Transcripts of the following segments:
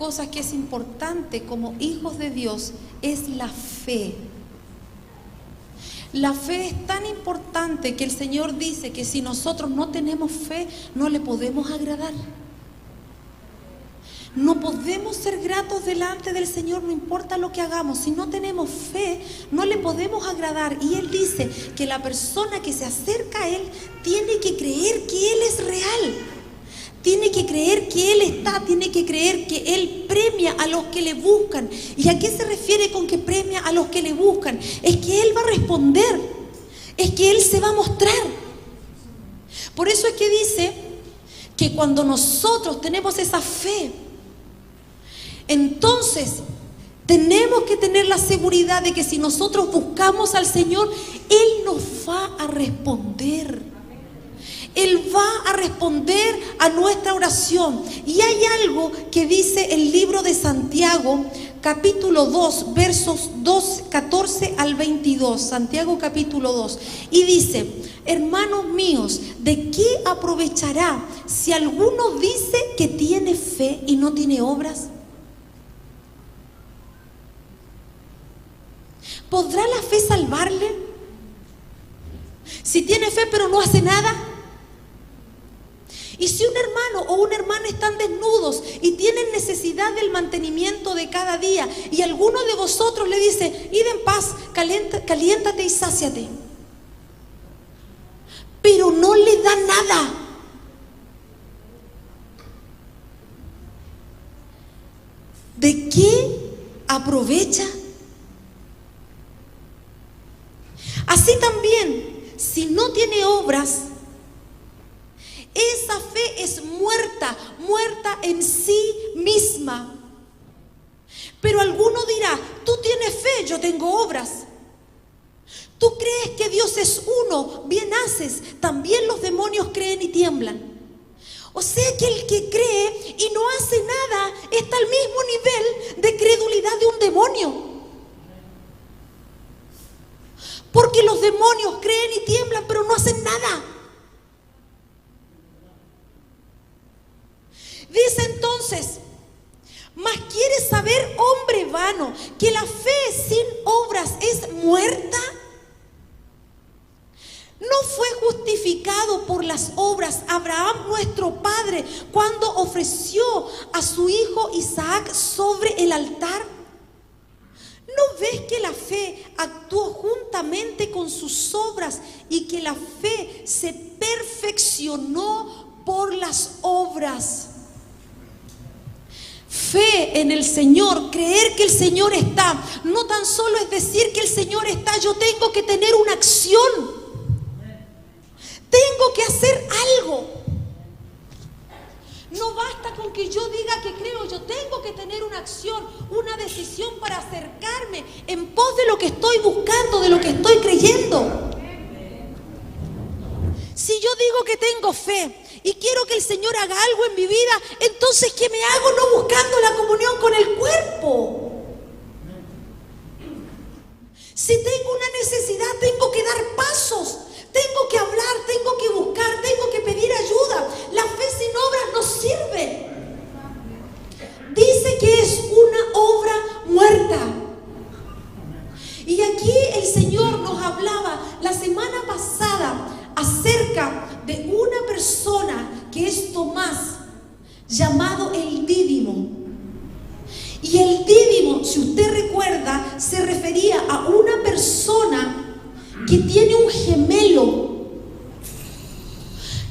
cosas que es importante como hijos de Dios es la fe. La fe es tan importante que el Señor dice que si nosotros no tenemos fe, no le podemos agradar. No podemos ser gratos delante del Señor, no importa lo que hagamos. Si no tenemos fe, no le podemos agradar. Y Él dice que la persona que se acerca a Él tiene que creer que Él es real. Tiene que creer que Él está, tiene que creer que Él premia a los que le buscan. ¿Y a qué se refiere con que premia a los que le buscan? Es que Él va a responder, es que Él se va a mostrar. Por eso es que dice que cuando nosotros tenemos esa fe, entonces tenemos que tener la seguridad de que si nosotros buscamos al Señor, Él nos va a responder. Él va a responder a nuestra oración. Y hay algo que dice el libro de Santiago, capítulo 2, versos 14 al 22. Santiago capítulo 2. Y dice: hermanos míos, ¿de qué aprovechará si alguno dice que tiene fe y no tiene obras? ¿Podrá la fe salvarle? Si tiene fe pero no hace nada. Y si un hermano o una hermana están desnudos y tienen necesidad del mantenimiento de cada día, y alguno de vosotros le dice: id en paz, caliéntate y sáciate, pero no le da nada, ¿de qué aprovecha? Así también, si no tiene obras, esa fe es muerta en sí misma. Pero alguno dirá: tú tienes fe, yo tengo obras. Tú crees que Dios es uno, bien haces. También los demonios creen y tiemblan. O sea que el que cree y no hace nada está al mismo nivel de credulidad de un demonio. Porque los demonios creen y tiemblan, pero no hacen nada. Dice entonces: mas quieres saber, hombre vano, que la fe sin obras es muerta. ¿No fue justificado por las obras Abraham nuestro padre cuando ofreció a su hijo Isaac sobre el altar? ¿No ves que la fe actuó juntamente con sus obras y que la fe se perfeccionó por las obras? Fe en el Señor, creer que el Señor está, no tan solo es decir que el Señor está. Yo tengo que tener una acción, tengo que hacer algo. No basta con que yo diga que creo, yo tengo que tener una acción, una decisión para acercarme en pos de lo que estoy buscando, de lo que estoy creyendo. Si yo digo que tengo fe y quiero que el Señor haga algo en mi vida, entonces ¿qué me hago? No buscando la comunión con el cuerpo. Si tengo una necesidad, tengo que dar pasos, tengo que hablar, tengo que buscar, tengo que pedir ayuda. La fe sin obras no sirve. Dice que es una obra muerta. Y aquí el Señor nos hablaba la semana pasada acerca de una persona que es Tomás, llamado el Dídimo. Y el Dídimo, si usted recuerda, se refería a una persona que tiene un gemelo,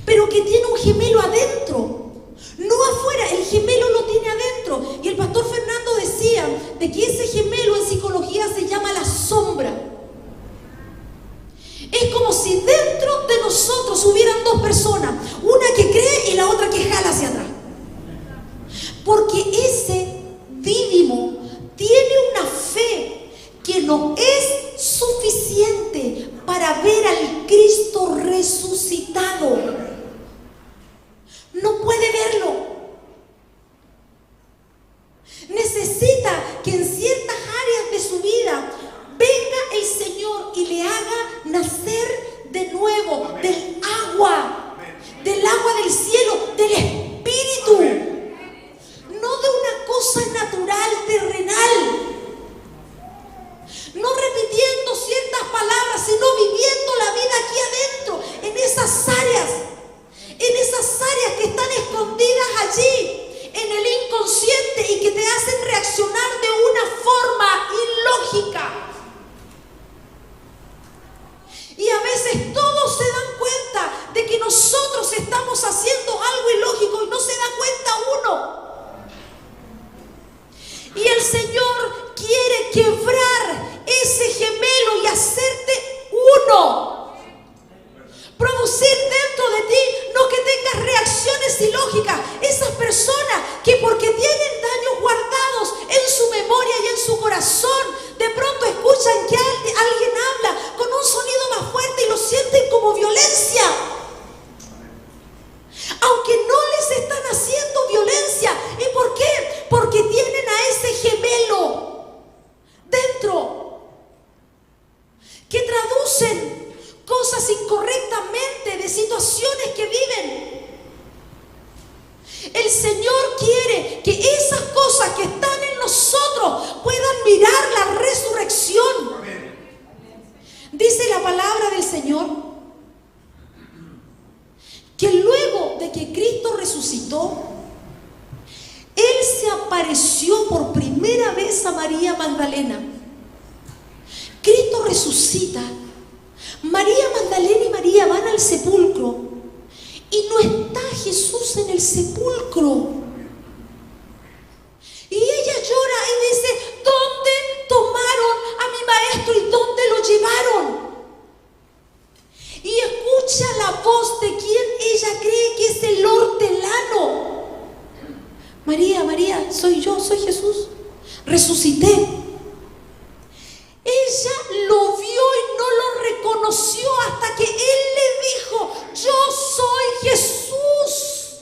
pero que tiene un gemelo adentro, no afuera. El gemelo lo tiene adentro. Y el pastor Fernando decía de que ese gemelo en psicología se llama la sombra. Es como si dentro de nosotros hubieran dos personas, una que cree y la otra que jala hacia atrás. Porque ese Dídimo tiene una fe que no es suficiente para ver al Cristo resucitado. No puede verlo. Necesita que en ciertas áreas de su vida venga el Señor y le haga nacer de nuevo del agua del cielo, del Espíritu, no de una cosa el Señor quiere quebrar ese gemelo y hacerte uno. Producir dentro de ti, no que tengas reacciones ilógicas. Esas personas que porque tienen daños guardados en su memoria y en su corazón, de pronto escuchan que alguien habla con un sonido más fuerte y lo sienten como violencia. Aunque no les están haciendo violencia. ¿Y por qué? Porque tienen a ese gemelo dentro que traducen cosas incorrectamente de situaciones que viven. El Señor quiere que esas cosas que están en nosotros puedan mirar la resurrección. Dice la palabra del Señor que luego de que Cristo resucitó, Él se apareció por primera vez a María Magdalena. Cristo resucita. María Magdalena y María van al sepulcro y no está Jesús en el sepulcro. Y ella llora y dice: ¿dónde tomaron a mi maestro y dónde lo llevaron? Y escucha la voz de quien ella cree que es el hortelano. María, María, soy yo, soy Jesús. Resucité. Ella lo vio y no lo reconoció hasta que Él le dijo: yo soy Jesús.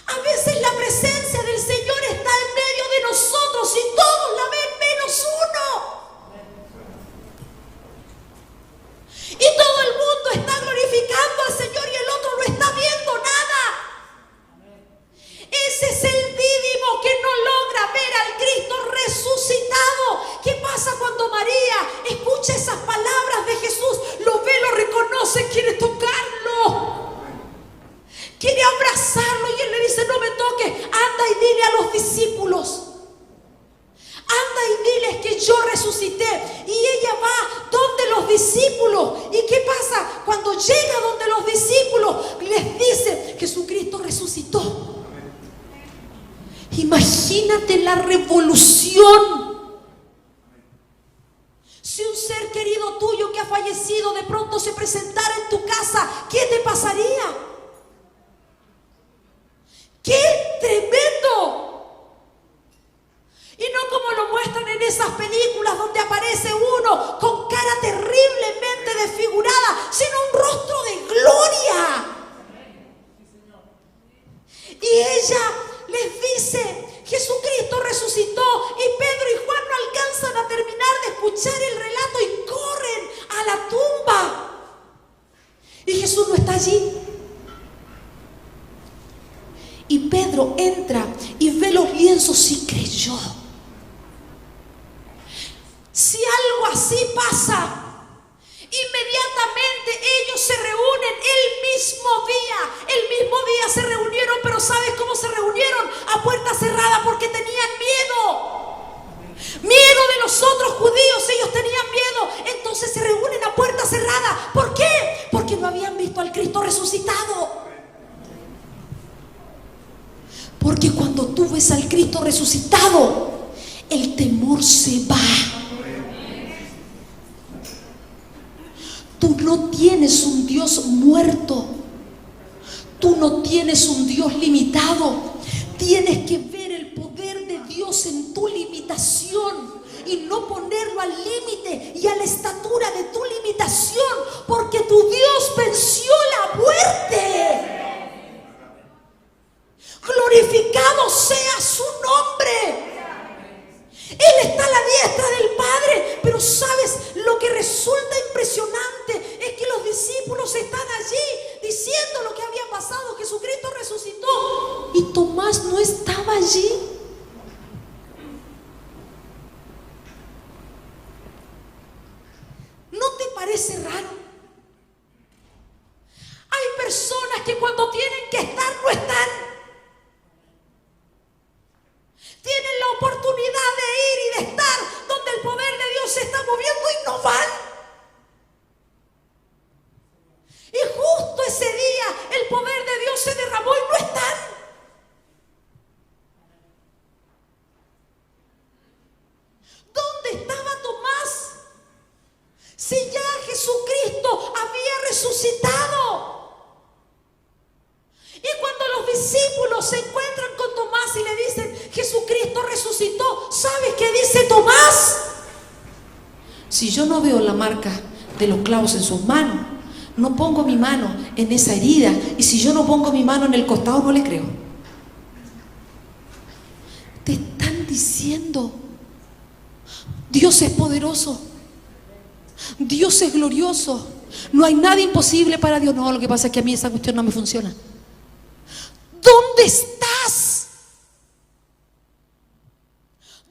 A veces la presencia del Señor está en medio de nosotros y todos la ven menos uno. Y todo el mundo está glorificando al Señor y el otro no está viendo nada. Ese es el dídimo que no logra ver al Cristo resucitado. ¿Qué pasa cuando María escucha esas palabras de Jesús? Lo ve, lo reconoce, quiere tocarlo, quiere abrazarlo, y Él le dice: no me toques, anda y dile a los discípulos, anda y diles que yo resucité. Y ella va donde los discípulos. ¿Y qué pasa? Cuando llega donde los discípulos, les dice: Jesucristo resucitó. Imagínate la revolución. Si un ser querido tuyo que ha fallecido de pronto se presentara en tu casa, ¿qué te pasaría? ¡Qué tremendo! Y no como lo muestran en esas películas donde aparece uno con cara terriblemente desfigurada, sino un rostro de gloria. Y ella les dice: Jesucristo resucitó. Y Pedro y Juan no alcanzan a terminar de escuchar el relato y corren a la tumba. Y Jesús no está allí. Y Pedro entra y ve los lienzos y creyó. Si algo así pasa, inmediatamente ellos se reúnen el mismo día se reunieron. Pero ¿sabes cómo se reunieron? A puerta cerrada, porque tenían miedo de los otros judíos. Ellos tenían miedo, entonces se reúnen a puerta cerrada. ¿Por qué? Porque no habían visto al Cristo resucitado. Porque cuando tú ves al Cristo resucitado, el temor se va. Tú no tienes un Dios muerto. Tú no tienes un Dios limitado. Tienes que ver el poder de Dios en tu limitación y no ponerlo al límite y a la estatura de tu limitación, porque tu Dios venció la muerte. Glorificado sea su nombre. Él está a la diestra del Padre. Pero ¿sabes? Lo que resulta impresionante es que los discípulos están allí diciendo lo que había pasado. Jesucristo resucitó y Tomás no estaba allí. ¿No te parece raro? Hay personas que cuando tienen que estar no están. Tienen la oportunidad de ir y de estar donde el poder de Dios se está moviendo y no van. Y justo ese día el poder de Dios se derramó y no están. resucitado. Y cuando los discípulos se encuentran con Tomás y le dicen, Jesucristo resucitó, ¿sabes qué dice Tomás? Si yo no veo la marca de los clavos en sus manos, no pongo mi mano en esa herida, y si yo no pongo mi mano en el costado, no le creo. Te están diciendo, Dios es poderoso, Dios es glorioso, no hay nada imposible para Dios. No, lo que pasa es que a mí esa cuestión no me funciona. ¿Dónde estás?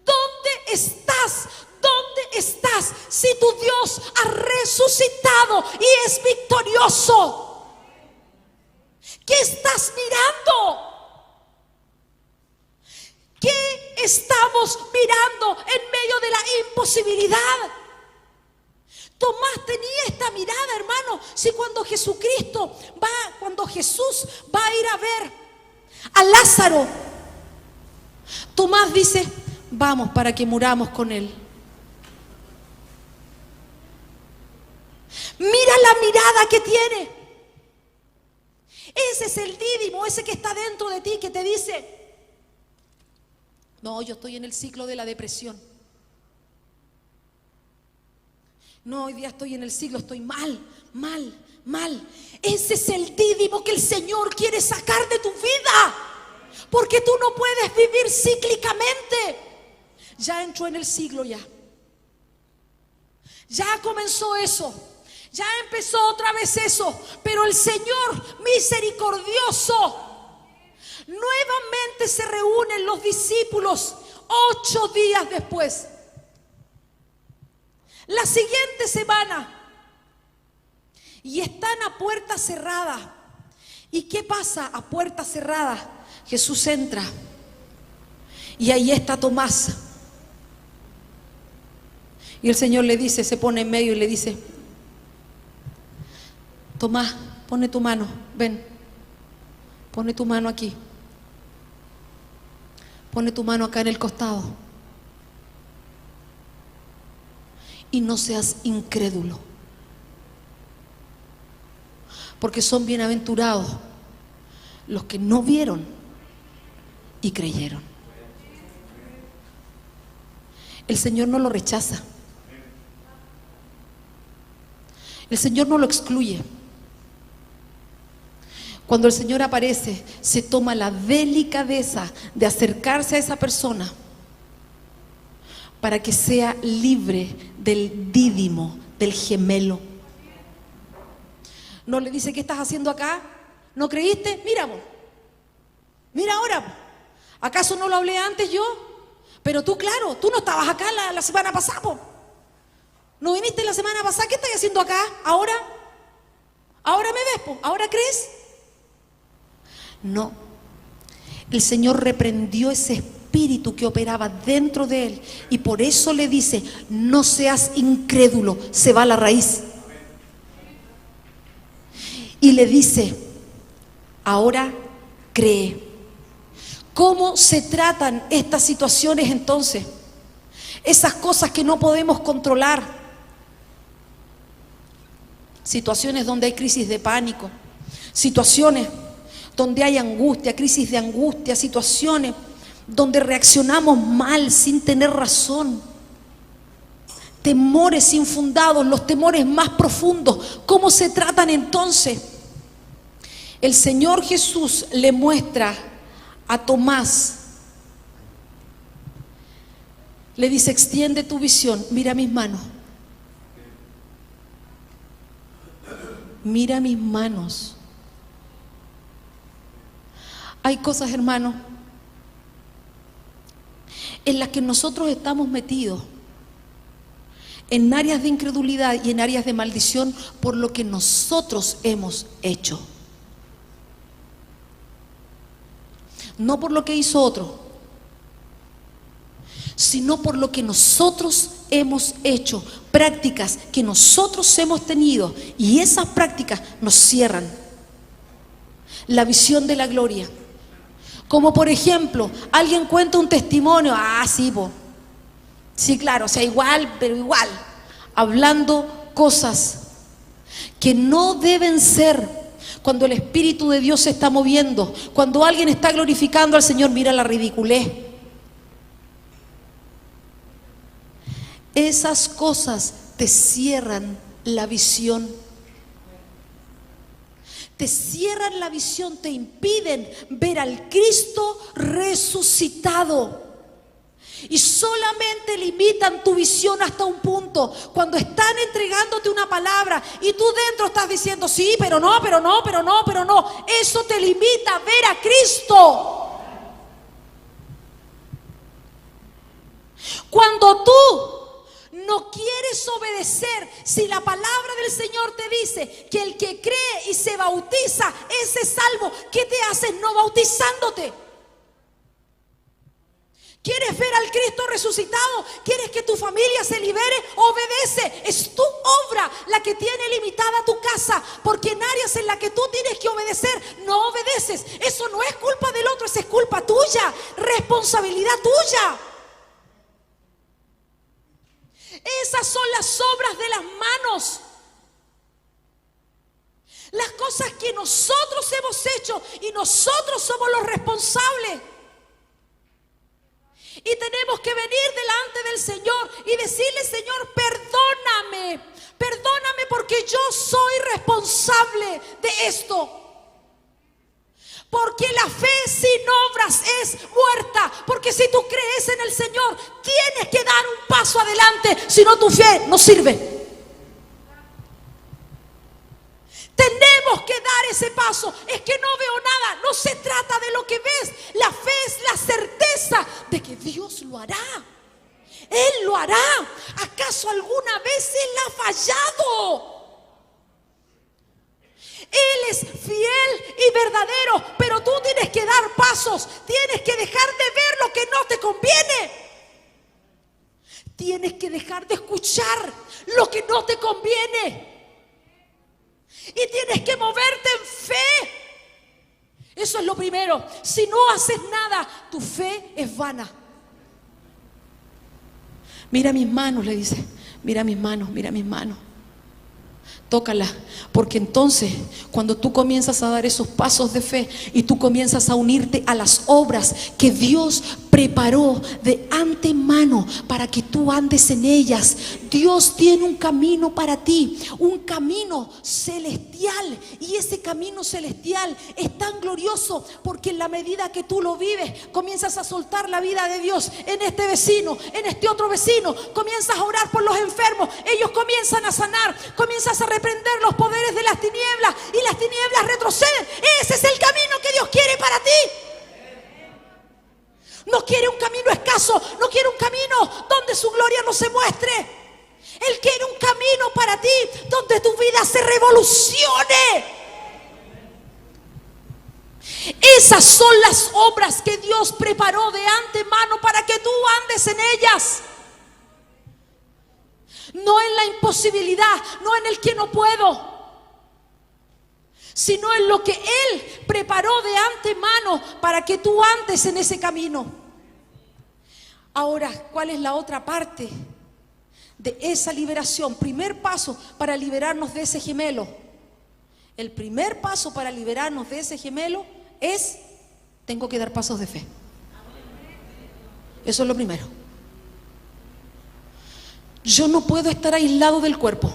¿Dónde estás? ¿Dónde estás? Si tu Dios ha resucitado y es victorioso, ¿qué estás mirando? ¿Qué estamos mirando en medio de la imposibilidad? Tomás tenía esta mirada, hermano. Si cuando Jesús va a ir a ver a Lázaro, Tomás dice, vamos para que muramos con él. Mira la mirada que tiene. Ese es el Dídimo, ese que está dentro de ti, que te dice, no, yo estoy en el ciclo de la depresión. No, hoy día estoy en el ciclo, estoy mal. Ese es el Dídimo que el Señor quiere sacar de tu vida, porque tú no puedes vivir cíclicamente. Ya entró en el siglo, ya comenzó eso, ya empezó otra vez eso, pero el Señor misericordioso, nuevamente se reúnen los discípulos 8 días después. La siguiente semana, y están a puerta cerrada. ¿Y qué pasa a puerta cerrada? Jesús entra y ahí está Tomás. Y el Señor le dice, se pone en medio y le dice, Tomás, pone tu mano, ven, pone tu mano aquí, pone tu mano acá en el costado. Y no seas incrédulo, porque son bienaventurados los que no vieron y creyeron. El Señor no lo rechaza, el Señor no lo excluye. Cuando el Señor aparece, se toma la delicadeza de acercarse a esa persona para que sea libre del dídimo, del gemelo. No le dice, ¿qué estás haciendo acá? ¿No creíste? Mira, mira ahora. ¿Acaso no lo hablé antes yo? Pero tú, claro, tú no estabas acá la semana pasada, po. ¿No viniste la semana pasada? ¿Qué estás haciendo acá? ¿Ahora? ¿Ahora me ves, po? ¿Ahora crees? No. El Señor reprendió ese espíritu que operaba dentro de él, y por eso le dice, no seas incrédulo, se va a la raíz. Y le dice, ahora cree. ¿Cómo se tratan estas situaciones entonces? Esas cosas que no podemos controlar. Situaciones donde hay crisis de pánico, situaciones donde hay angustia, crisis de angustia, situaciones donde reaccionamos mal sin tener razón, temores infundados, los temores más profundos. ¿Cómo se tratan entonces? El Señor Jesús le muestra a Tomás, le dice, extiende tu visión, mira mis manos, mira mis manos. Hay cosas, hermanos, en las que nosotros estamos metidos, en áreas de incredulidad y en áreas de maldición, por lo que nosotros hemos hecho, no por lo que hizo otro, sino por lo que nosotros hemos hecho, prácticas que nosotros hemos tenido, y esas prácticas nos cierran la visión de la gloria. Como por ejemplo, alguien cuenta un testimonio, sí, sí, claro, o sea, igual, pero igual, hablando cosas. que no deben ser cuando el Espíritu de Dios se está moviendo, cuando alguien está glorificando al Señor. Mira la ridiculez. Esas cosas te cierran la visión. Te cierran la visión, te impiden ver al Cristo resucitado. Y solamente limitan tu visión hasta un punto. Cuando están entregándote una palabra y tú dentro estás diciendo sí, pero no. Eso te limita a ver a Cristo. Cuando tú no quieres obedecer, si la palabra del Señor te dice que el que cree y se bautiza, ese es salvo, ¿qué te haces no bautizándote? ¿Quieres ver al Cristo resucitado? ¿Quieres que tu familia se libere? Obedece. Es tu obra la que tiene limitada tu casa, porque en áreas en las que tú tienes que obedecer, no obedeces. Eso no es culpa del otro, eso es culpa tuya, responsabilidad tuya. Esas son las obras de las manos. Las cosas que nosotros hemos hecho y nosotros somos los responsables. Y tenemos que venir delante del Señor y decirle: Señor, perdóname porque yo soy responsable de esto. Porque la fe sin obras es muerta. Porque si tú crees en el Señor, tienes que dar un paso adelante, si no tu fe no sirve. Tenemos que dar ese paso. Es que no veo nada. No se trata de lo que ves. La fe es la certeza de que Dios lo hará. Él lo hará. ¿Acaso alguna vez Él ha fallado? Él es fiel y verdadero, pero tú tienes que dar pasos. Tienes que dejar de ver lo que no te conviene. Tienes que dejar de escuchar lo que no te conviene. Y tienes que moverte en fe. Eso es lo primero. Si no haces nada, tu fe es vana. Mira mis manos, le dice. Mira mis manos. Tócala, porque entonces cuando tú comienzas a dar esos pasos de fe y tú comienzas a unirte a las obras que Dios preparó de antemano para que tú andes en ellas, Dios tiene un camino para ti, un camino celestial, y ese camino celestial es tan glorioso porque en la medida que tú lo vives, comienzas a soltar la vida de Dios en este vecino, en este otro vecino, comienzas a orar por los enfermos, ellos comienzan a sanar, comienzas a reprender los poderes de las tinieblas y las tinieblas retroceden. Ese es el camino que Dios quiere para ti. No quiere un camino escaso, no quiere un camino donde su gloria no se muestre. Él quiere un camino para ti donde tu vida se revolucione. Esas son las obras que Dios preparó de antemano para que tú andes en ellas. No en la imposibilidad, no en el que no puedo, sino en lo que Él preparó de antemano para que tú andes en ese camino. Ahora, ¿cuál es la otra parte de esa liberación? Primer paso para liberarnos de ese gemelo. El primer paso para liberarnos de ese gemelo es: tengo que dar pasos de fe. Eso es lo primero. Yo no puedo estar aislado del cuerpo,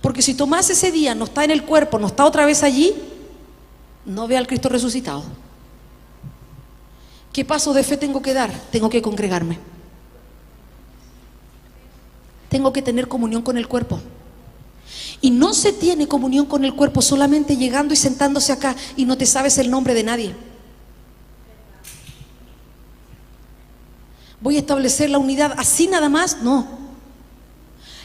porque si Tomás ese día no está en el cuerpo, no está otra vez allí, no ve al Cristo resucitado. ¿Qué paso de fe tengo que dar? Tengo que congregarme. Tengo que tener comunión con el cuerpo. Y no se tiene comunión con el cuerpo solamente llegando y sentándose acá y no te sabes el nombre de nadie. Voy a establecer la unidad así nada más, no.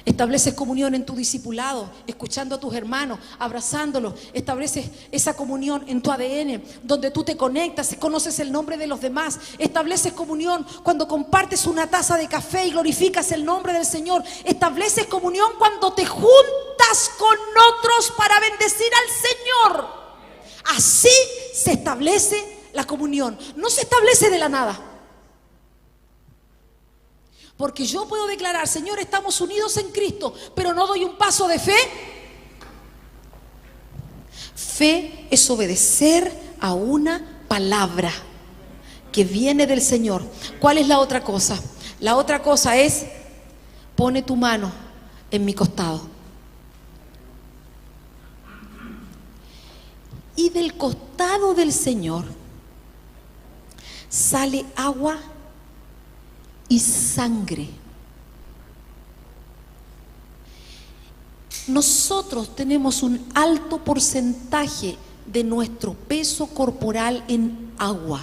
Estableces comunión en tu discipulado, escuchando a tus hermanos, abrazándolos. Estableces esa comunión en tu ADN, donde tú te conectas y conoces el nombre de los demás. Estableces comunión cuando compartes una taza de café y glorificas el nombre del Señor. Estableces comunión cuando te juntas con otros para bendecir al Señor. Así se establece la comunión. No se establece de la nada. Porque yo puedo declarar, Señor, estamos unidos en Cristo, pero no doy un paso de fe. Fe es obedecer a una palabra que viene del Señor. ¿Cuál es la otra cosa? La otra cosa es, pone tu mano en mi costado. Y del costado del Señor sale agua y sangre. Nosotros tenemos un alto porcentaje de nuestro peso corporal en agua.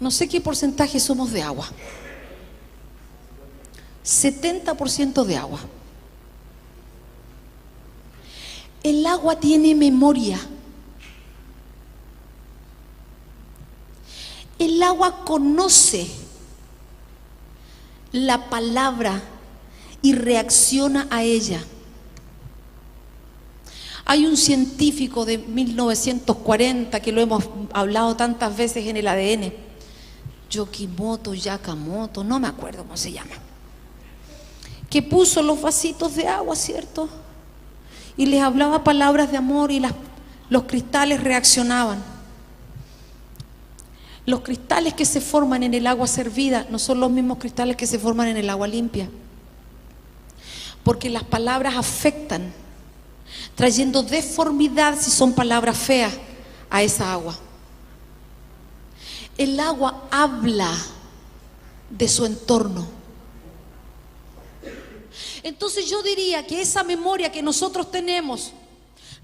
No sé qué porcentaje somos de agua. 70% de agua. El agua tiene memoria. El agua conoce la palabra y reacciona a ella. Hay un científico de 1940 que lo hemos hablado tantas veces en el ADN, Yakamoto, no me acuerdo cómo se llama, que puso los vasitos de agua, ¿cierto? Y les hablaba palabras de amor y los cristales reaccionaban. Los cristales que se forman en el agua servida no son los mismos cristales que se forman en el agua limpia, porque las palabras afectan, trayendo deformidad si son palabras feas a esa agua. El agua habla de su entorno. Entonces yo diría que esa memoria que nosotros tenemos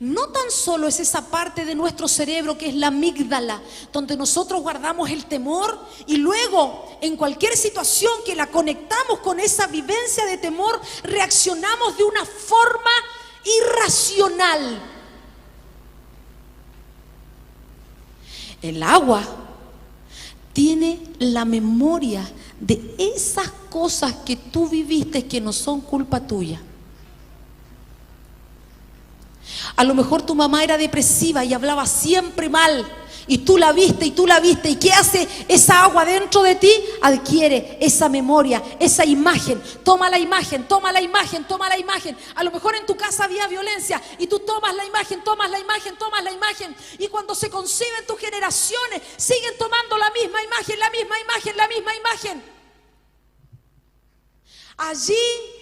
no tan solo es esa parte de nuestro cerebro que es la amígdala, donde nosotros guardamos el temor y luego en cualquier situación que la conectamos con esa vivencia de temor, reaccionamos de una forma irracional. El agua tiene la memoria de esas cosas que tú viviste que no son culpa tuya. A lo mejor tu mamá era depresiva y hablaba siempre mal, y tú la viste y tú la viste. ¿Y qué hace esa agua dentro de ti? Adquiere esa memoria, esa imagen. Toma la imagen, toma la imagen, toma la imagen. A lo mejor en tu casa había violencia y tú tomas la imagen, tomas la imagen, tomas la imagen. Y cuando se conciben tus generaciones, siguen tomando la misma imagen, la misma imagen, la misma imagen. Allí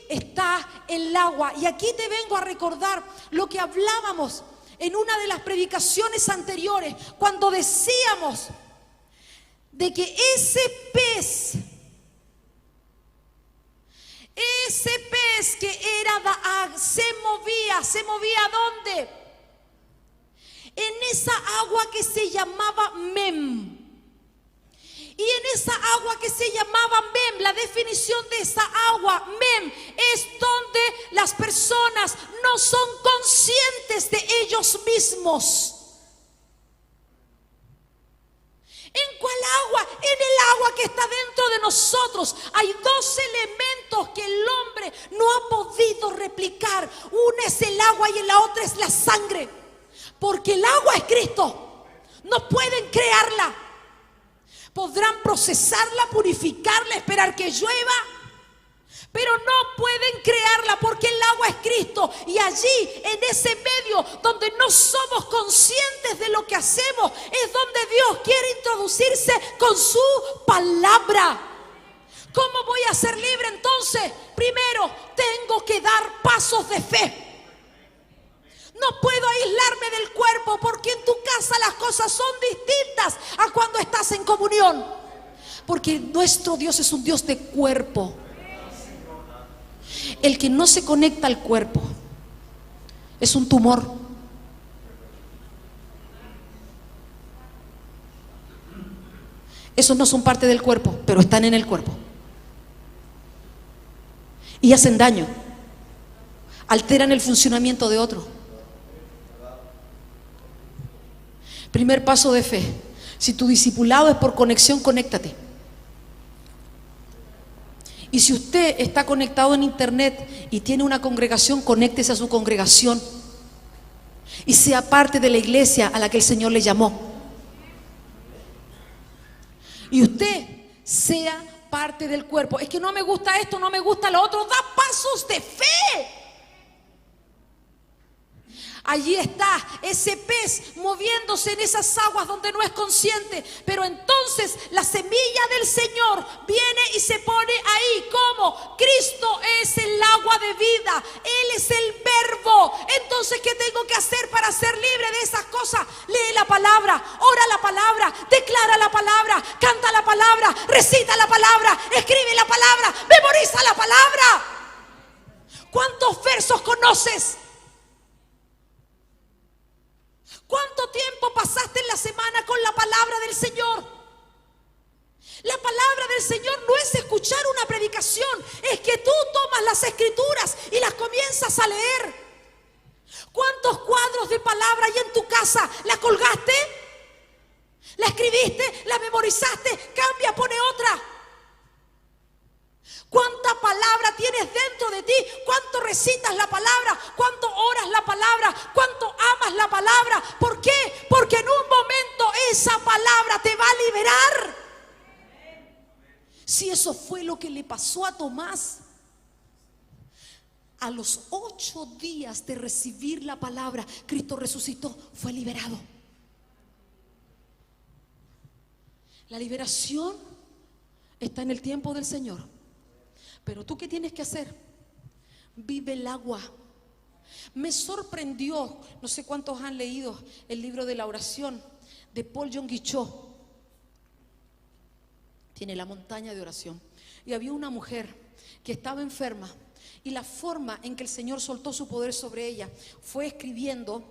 está el agua. Y aquí te vengo a recordar lo que hablábamos en una de las predicaciones anteriores, cuando decíamos de que ese pez que era Daag se movía ¿a dónde? En esa agua que se llamaba Mem. Y en esa agua que se llamaba Mem, la definición de esa agua, Mem, es donde las personas no son conscientes de ellos mismos. ¿En cuál agua? En el agua que está dentro de nosotros. Hay dos elementos que el hombre no ha podido replicar. Una es el agua y la otra es la sangre. Porque el agua es Cristo. No pueden crearla. Podrán procesarla, purificarla, esperar que llueva, pero no pueden crearla porque el agua es Cristo. Y allí, en ese medio donde no somos conscientes de lo que hacemos, es donde Dios quiere introducirse con su palabra. ¿Cómo voy a ser libre entonces? Primero, tengo que dar pasos de fe. No puedo aislarme del cuerpo, porque en tu casa las cosas son distintas a cuando estás en comunión. Porque nuestro Dios es un Dios de cuerpo. El que no se conecta al cuerpo es un tumor. Esos no son parte del cuerpo, pero están en el cuerpo. Y hacen daño. Alteran el funcionamiento de otro. Primer paso de fe. Si tu discipulado es por conexión, conéctate. Y si usted está conectado en internet y tiene una congregación, conéctese a su congregación y sea parte de la iglesia a la que el Señor le llamó. y usted sea parte del cuerpo. Es que no me gusta esto, no me gusta lo otro. Da pasos de fe. Allí está ese pez moviéndose en esas aguas donde no es consciente. Pero entonces la semilla del Señor viene y se pone ahí. ¿Cómo? Cristo es el agua de vida. Él es el verbo. Entonces, ¿qué tengo que hacer para ser libre de esas cosas? Lee la palabra, ora la palabra, declara la palabra, canta la palabra, recita la palabra, escribe la palabra, memoriza la palabra. ¿Cuántos versos conoces? ¿Cuánto tiempo pasaste en la semana con la palabra del Señor? La palabra del Señor no es escuchar una predicación, es que tú tomas las escrituras y las comienzas a leer. ¿Cuántos cuadros de palabra hay en tu casa? ¿La colgaste? ¿La escribiste? ¿La memorizaste? Cambia, pone otra. ¿Cuánta palabra tienes dentro de ti? ¿Cuánto recitas la palabra? ¿Cuánto oras la palabra? ¿Cuánto amas la palabra? ¿Por qué? Porque en un momento esa palabra te va a liberar. Si eso fue lo que le pasó a Tomás, a los 8 días de recibir la palabra, Cristo resucitó, fue liberado. La liberación está en el tiempo del Señor. Pero tú, ¿qué tienes que hacer? Vive el agua. Me sorprendió, no sé cuántos han leído el libro de la oración de Paul Yonggi Cho. Tiene la montaña de oración. Y había una mujer que estaba enferma, y la forma en que el Señor soltó su poder sobre ella fue escribiendo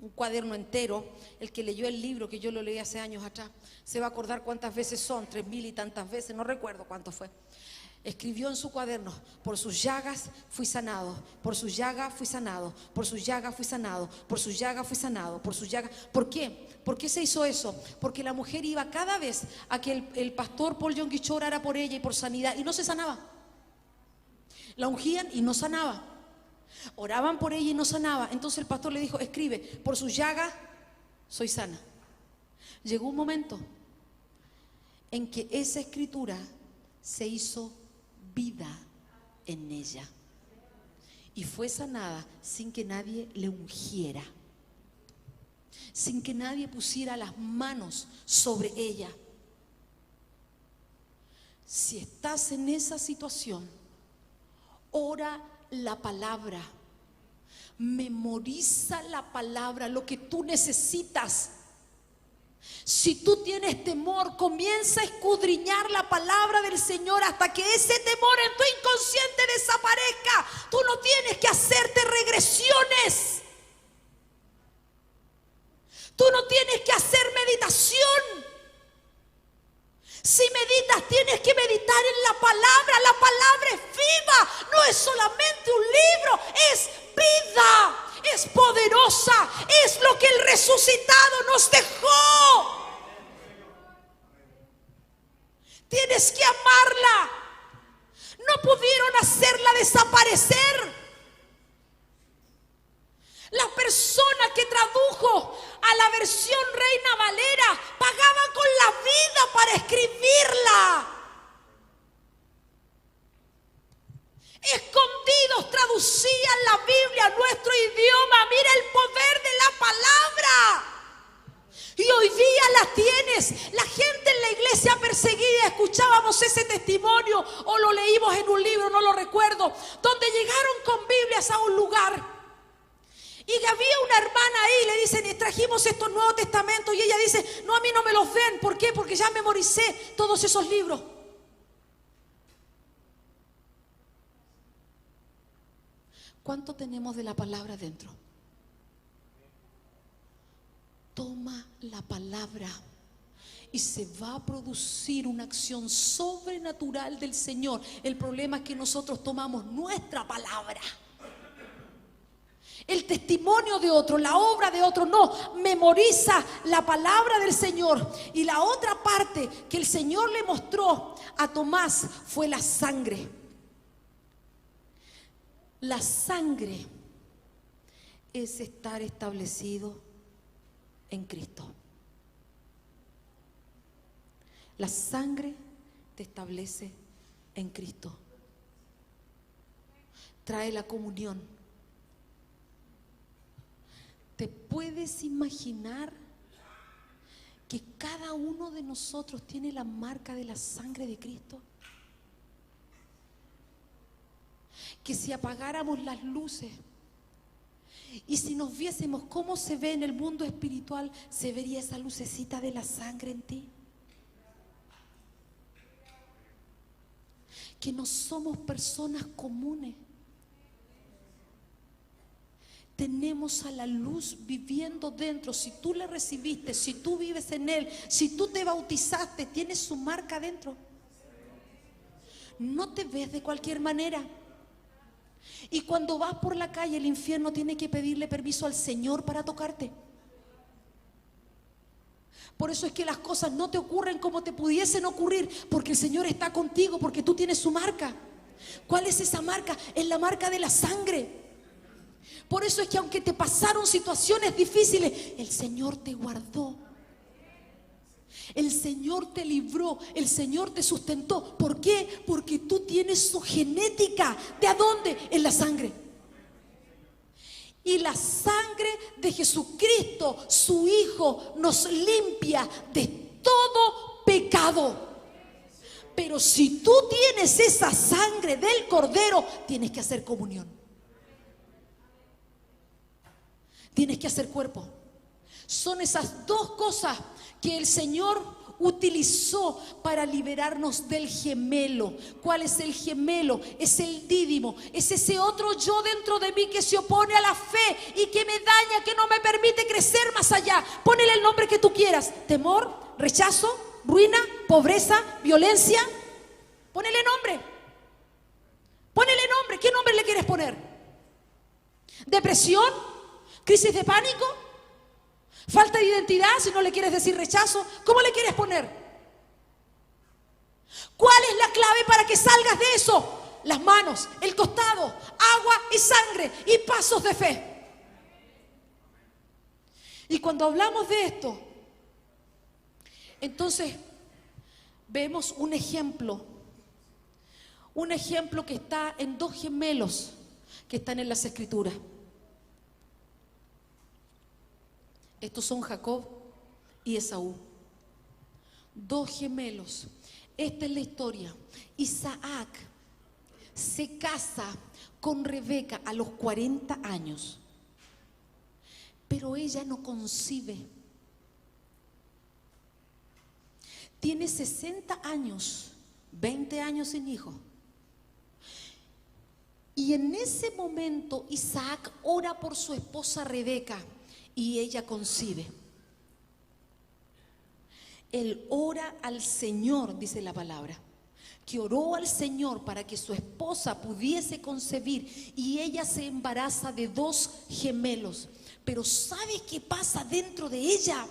un cuaderno entero. El que leyó el libro, que yo lo leí hace años atrás, se va a acordar cuántas veces son, 3000 y tantas veces, no recuerdo cuánto fue. Escribió en su cuaderno: por sus llagas fui sanado, por sus llagas fui sanado, por sus llagas fui sanado, por sus llagas fui sanado, por sus llagas. ¿Por qué? ¿Por qué se hizo eso? Porque la mujer iba cada vez a que el pastor Paul Yonggi Cho orara por ella y por sanidad, y no se sanaba. La ungían y no sanaba. Oraban por ella y no sanaba. Entonces el pastor le dijo: escribe, por sus llagas soy sana. Llegó un momento en que esa escritura se hizo vida en ella y fue sanada sin que nadie le ungiera, sin que nadie pusiera las manos sobre ella. Si estás en esa situación, ora la palabra, memoriza la palabra, lo que tú necesitas. Si tú tienes temor, comienza a escudriñar la palabra del Señor hasta que ese temor en tu inconsciente desaparezca. Tú no tienes que hacerte regresiones. Tú no tienes que hacer meditación. Si meditas, tienes que meditar en la palabra. La palabra es viva, no es solamente un libro, es vida. Es poderosa, es lo que el resucitado nos dejó. Tienes que amarla. No pudieron hacerla desaparecer. La persona que tradujo a la versión Reina Valera pagaba con la vida para escribirla. Escondidos traducían la Biblia a nuestro idioma. Mira el poder de la palabra. Y hoy día la tienes. La gente en la iglesia perseguida, escuchábamos ese testimonio o lo leímos en un libro, no lo recuerdo, donde llegaron con Biblias a un lugar y había una hermana ahí. Le dicen: trajimos estos Nuevos Testamentos, y ella dice: no, a mí no me los den. ¿Por qué? Porque ya memoricé todos esos libros. ¿Cuánto tenemos de la palabra dentro? Toma la palabra y se va a producir una acción sobrenatural del Señor. El problema es que nosotros tomamos nuestra palabra, el testimonio de otro, la obra de otro. No, memoriza la palabra del Señor. Y la otra parte que el Señor le mostró a Tomás fue la sangre. La sangre es estar establecido en Cristo. La sangre te establece en Cristo. Trae la comunión. ¿Te puedes imaginar que cada uno de nosotros tiene la marca de la sangre de Cristo? Que si apagáramos las luces y si nos viésemos cómo se ve en el mundo espiritual, se vería esa lucecita de la sangre en ti. Que no somos personas comunes. Tenemos a la luz viviendo dentro. Si tú le recibiste, si tú vives en Él, si tú te bautizaste, tienes su marca dentro. No te ves de cualquier manera. Y cuando vas por la calle, el infierno tiene que pedirle permiso al Señor para tocarte. Por eso es que las cosas no te ocurren como te pudiesen ocurrir, porque el Señor está contigo, porque tú tienes su marca. ¿Cuál es esa marca? Es la marca de la sangre. Por eso es que aunque te pasaron situaciones difíciles, el Señor te guardó. El Señor te libró, el Señor te sustentó. ¿Por qué? Porque tú tienes su genética. ¿De a dónde? En la sangre. Y la sangre de Jesucristo, su Hijo, nos limpia de todo pecado. Pero si tú tienes esa sangre del Cordero, tienes que hacer comunión. Tienes que hacer cuerpo. Son esas dos cosas que el Señor utilizó para liberarnos del gemelo. ¿Cuál es el gemelo? Es el dídimo, es ese otro yo dentro de mí que se opone a la fe y que me daña, que no me permite crecer más allá. Ponele el nombre que tú quieras: temor, rechazo, ruina, pobreza, violencia. Ponele nombre. Ponele nombre. ¿Qué nombre le quieres poner? ¿Depresión? ¿Crisis de pánico? ¿Falta de identidad? Si no le quieres decir rechazo, ¿cómo le quieres poner? ¿Cuál es la clave para que salgas de eso? Las manos, el costado, agua y sangre y pasos de fe. Y cuando hablamos de esto, entonces vemos un ejemplo que está en dos gemelos que están en las Escrituras. Estos son Jacob y Esaú, dos gemelos. Esta es la historia. Isaac se casa con Rebeca a los 40 años, pero ella no concibe. Tiene 60 años, 20 años sin hijo. Y en ese momento Isaac ora por su esposa Rebeca. Y ella concibe. Él ora al Señor, dice la palabra, que oró al Señor para que su esposa pudiese concebir, y ella se embaraza de dos gemelos. Pero ¿sabe qué pasa dentro de ella?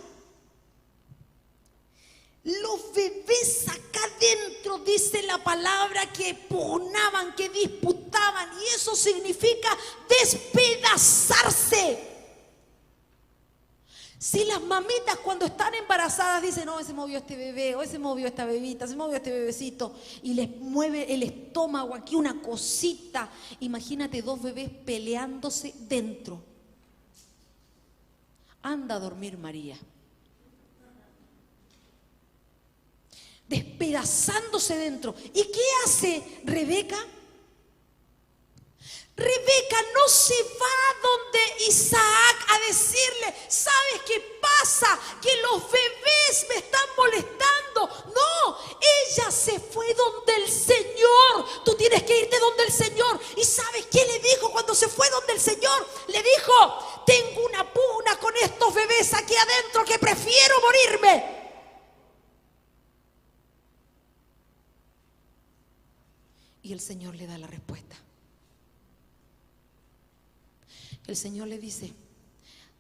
Los bebés acá dentro, dice la palabra, que pugnaban, que disputaban, y eso significa despedazarse. Si las mamitas cuando están embarazadas dicen: no, se movió este bebé, o se movió esta bebita, se movió este bebecito, y les mueve el estómago aquí una cosita, imagínate dos bebés peleándose dentro. Anda a dormir, María. Despedazándose dentro. ¿Y qué hace Rebeca? Rebeca no se va donde Isaac a decirle: ¿sabes qué pasa? Que los bebés me están molestando. No, ella se fue donde el Señor. Tú tienes que irte donde el Señor. ¿Y sabes qué le dijo cuando se fue donde el Señor? Le dijo: tengo una pugna con estos bebés aquí adentro que prefiero morirme. Y el Señor le da la respuesta. El Señor le dice: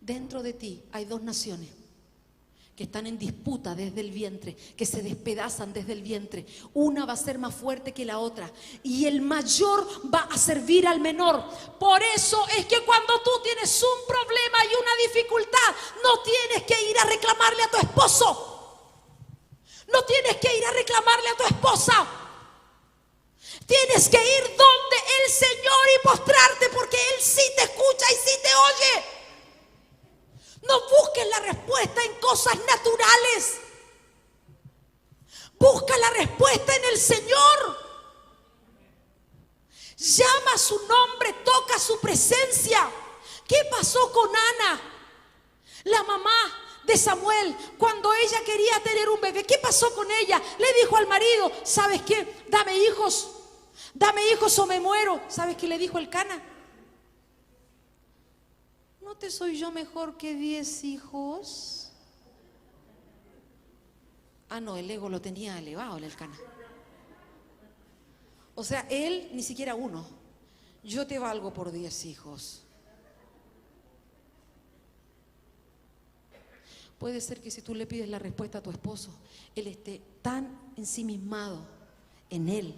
dentro de ti hay dos naciones que están en disputa desde el vientre, que se despedazan desde el vientre. Una va a ser más fuerte que la otra, y el mayor va a servir al menor. Por eso es que cuando tú tienes un problema y una dificultad, no tienes que ir a reclamarle a tu esposo. No tienes que ir a reclamarle a tu esposa. Tienes que ir donde el Señor y postrarte, porque Él sí te escucha y sí te oye. No busques la respuesta en cosas naturales. Busca la respuesta en el Señor. Llama a su nombre, toca su presencia. ¿Qué pasó con Ana, la mamá de Samuel, cuando ella quería tener un bebé? ¿Qué pasó con ella? Le dijo al marido: ¿sabes qué? Dame hijos o me muero. ¿Sabes qué le dijo el Cana? ¿No te soy yo mejor que 10 hijos? Ah, no, el ego lo tenía elevado el Cana. O sea, él ni siquiera uno. Yo te valgo por 10 hijos. Puede ser que si tú le pides la respuesta a tu esposo, él esté tan ensimismado en él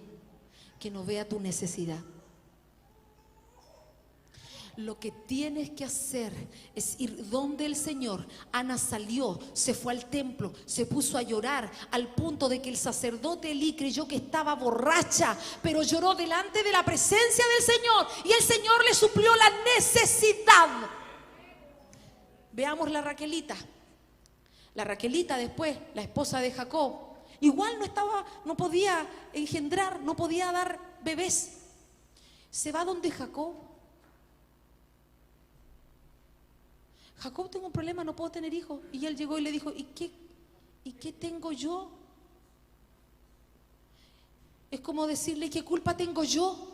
que no vea tu necesidad. Lo que tienes que hacer es ir donde el Señor. Ana salió, se fue al templo, se puso a llorar al punto de que el sacerdote Elí creyó que estaba borracha, pero lloró delante de la presencia del Señor y el Señor le suplió la necesidad. Veamos la Raquelita. La Raquelita después, la esposa de Jacob, igual no podía engendrar, no podía dar bebés. Se va donde Jacob. Jacob, tengo un problema, no puedo tener hijos. Y él llegó y le dijo: ¿Y qué tengo yo? Es como decirle: ¿qué culpa tengo yo?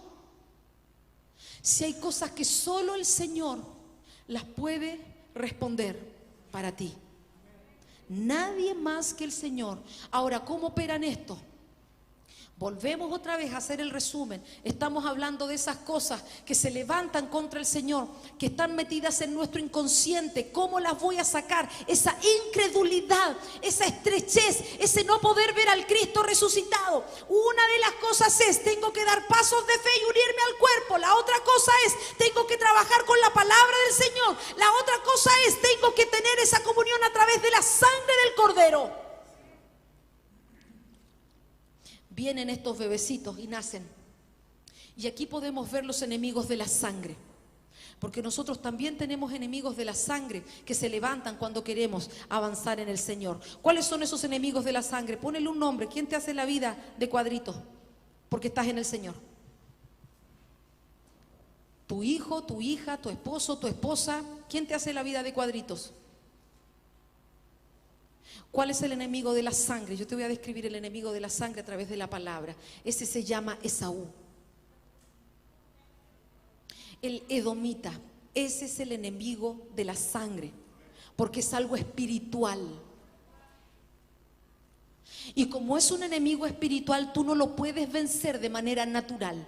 Si hay cosas que solo el Señor las puede responder para ti. Nadie más que el Señor. Ahora, ¿cómo operan esto? Volvemos otra vez a hacer el resumen. Estamos hablando de esas cosas que se levantan contra el Señor, que están metidas en nuestro inconsciente. ¿Cómo las voy a sacar? Esa incredulidad, esa estrechez, ese no poder ver al Cristo resucitado. Una de las cosas es: tengo que dar pasos de fe y unirme al cuerpo. La otra cosa es: tengo que trabajar con la palabra del Señor. La otra cosa es: tengo que tener esa comunión a través de la sangre del Cordero. Vienen estos bebecitos y nacen. Y aquí podemos ver los enemigos de la sangre. Porque nosotros también tenemos enemigos de la sangre que se levantan cuando queremos avanzar en el Señor. ¿Cuáles son esos enemigos de la sangre? Ponele un nombre. ¿Quién te hace la vida de cuadritos? Porque estás en el Señor. Tu hijo, tu hija, tu esposo, tu esposa. ¿Quién te hace la vida de cuadritos? ¿Cuál es el enemigo de la sangre? Yo te voy a describir el enemigo de la sangre a través de la palabra. Ese se llama Esaú. El edomita. Ese es el enemigo de la sangre, porque es algo espiritual. Y como es un enemigo espiritual, tú no lo puedes vencer de manera natural.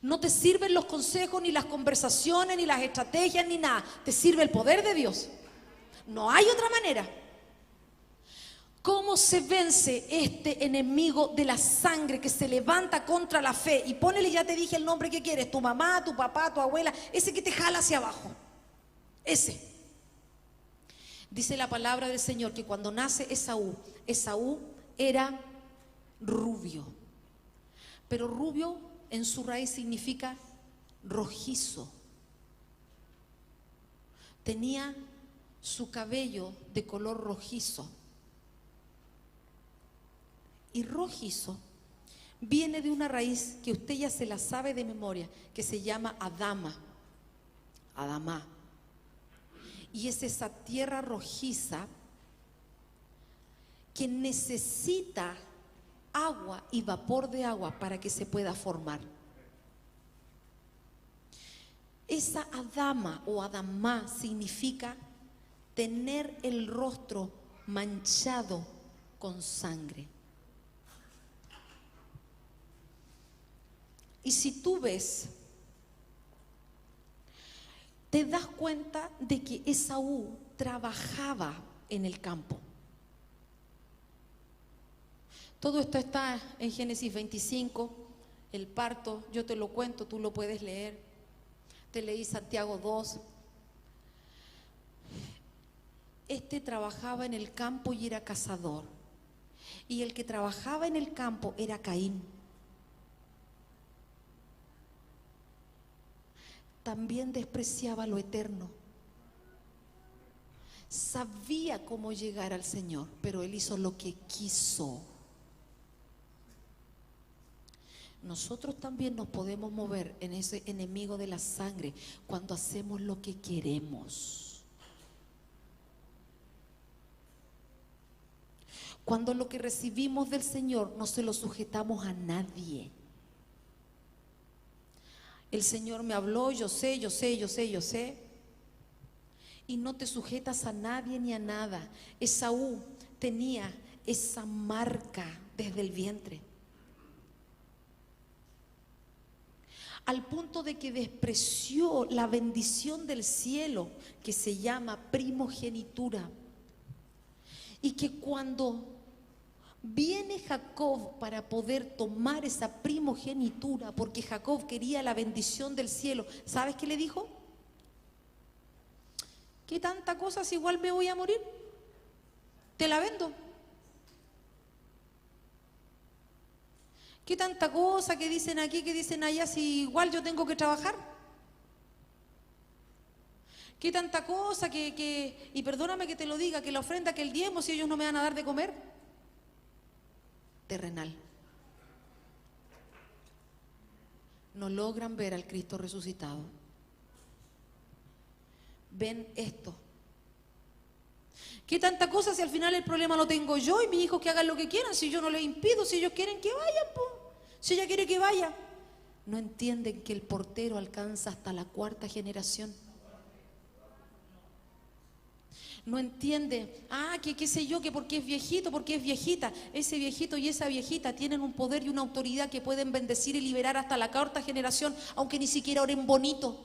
No te sirven los consejos, ni las conversaciones, ni las estrategias, ni nada. Te sirve el poder de Dios. No hay otra manera. ¿Cómo se vence este enemigo de la sangre que se levanta contra la fe? Y ponele, ya te dije el nombre que quieres: tu mamá, tu papá, tu abuela, ese que te jala hacia abajo. Ese. Dice la palabra del Señor que cuando nace Esaú era rubio. Pero rubio en su raíz significa rojizo. Tenía su cabello de color rojizo. Y rojizo viene de una raíz que usted ya se la sabe de memoria, que se llama Adama. Adamá. Y es esa tierra rojiza que necesita agua y vapor de agua para que se pueda formar. Esa Adama o Adamá significa tener el rostro manchado con sangre. Y si tú ves, te das cuenta de que Esaú trabajaba en el campo. Todo esto está en Génesis 25, el parto, yo te lo cuento, tú lo puedes leer. Te leí Santiago 2. Este trabajaba en el campo y era cazador. Y el que trabajaba en el campo era Caín. También despreciaba lo eterno. Sabía cómo llegar al Señor, pero él hizo lo que quiso. Nosotros también nos podemos mover en ese enemigo de la sangre cuando hacemos lo que queremos. Cuando lo que recibimos del Señor no se lo sujetamos a nadie. El Señor me habló, yo sé. Y no te sujetas a nadie ni a nada. Esaú tenía esa marca desde el vientre. Al punto de que despreció la bendición del cielo que se llama primogenitura. Y que cuando viene Jacob para poder tomar esa primogenitura, porque Jacob quería la bendición del cielo, ¿sabes qué le dijo? ¿Qué tanta cosa si igual me voy a morir? Te la vendo. ¿Qué tanta cosa que dicen aquí, que dicen allá, si igual yo tengo que trabajar? ¿Qué tanta cosa y perdóname que te lo diga, que la ofrenda, que el diezmo, si ellos no me van a dar de comer? Terrenal. No logran ver al Cristo resucitado. Ven esto. ¿Qué tanta cosa si al final el problema lo tengo yo y mis hijos que hagan lo que quieran? Si yo no les impido, si ellos quieren que vayan, po. Si ella quiere que vaya. No entienden que el portero alcanza hasta la 4ª generación. No entiende, que qué sé yo, que porque es viejito, porque es viejita. Ese viejito y esa viejita tienen un poder y una autoridad que pueden bendecir y liberar hasta la 4ª generación, aunque ni siquiera oren bonito.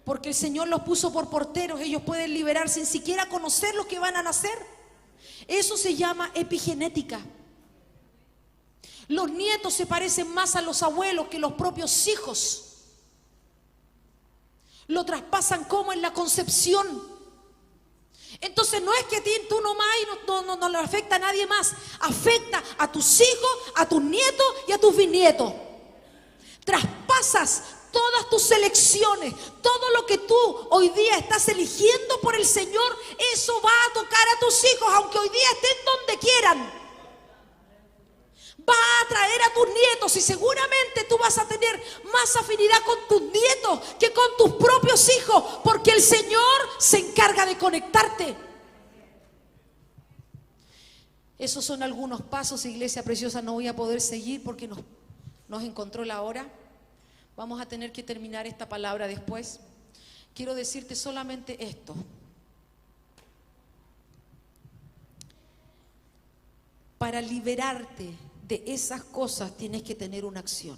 Porque el Señor los puso por porteros, ellos pueden liberar sin siquiera conocer los que van a nacer. Eso se llama epigenética. Los nietos se parecen más a los abuelos que los propios hijos. Lo traspasan como en la concepción. Entonces no es que tú nomás y no le afecta a nadie más. Afecta a tus hijos, a tus nietos y a tus bisnietos. Traspasas todas tus elecciones, todo lo que tú hoy día estás eligiendo por el Señor, eso va a tocar a tus hijos, aunque hoy día estén donde quieran. Va a atraer a tus nietos y seguramente tú vas a tener más afinidad con tus nietos que con tus propios hijos, porque el Señor se encarga de conectarte. Esos son algunos pasos, iglesia preciosa. No voy a poder seguir porque nos encontró la hora. Vamos a tener que terminar esta palabra después. Quiero decirte solamente esto. Para liberarte de esas cosas tienes que tener una acción.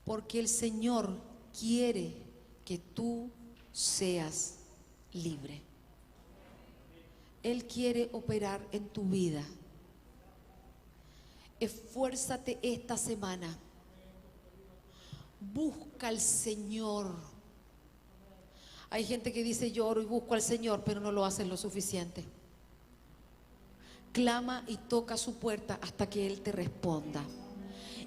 Porque el Señor quiere que tú seas libre. Él quiere operar en tu vida. Esfuérzate esta semana. Busca al Señor. Hay gente que dice yo oro y busco al Señor, pero no lo hacen lo suficiente. Clama y toca su puerta hasta que Él te responda.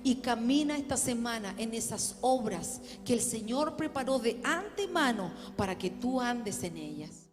Y camina esta semana en esas obras que el Señor preparó de antemano para que tú andes en ellas.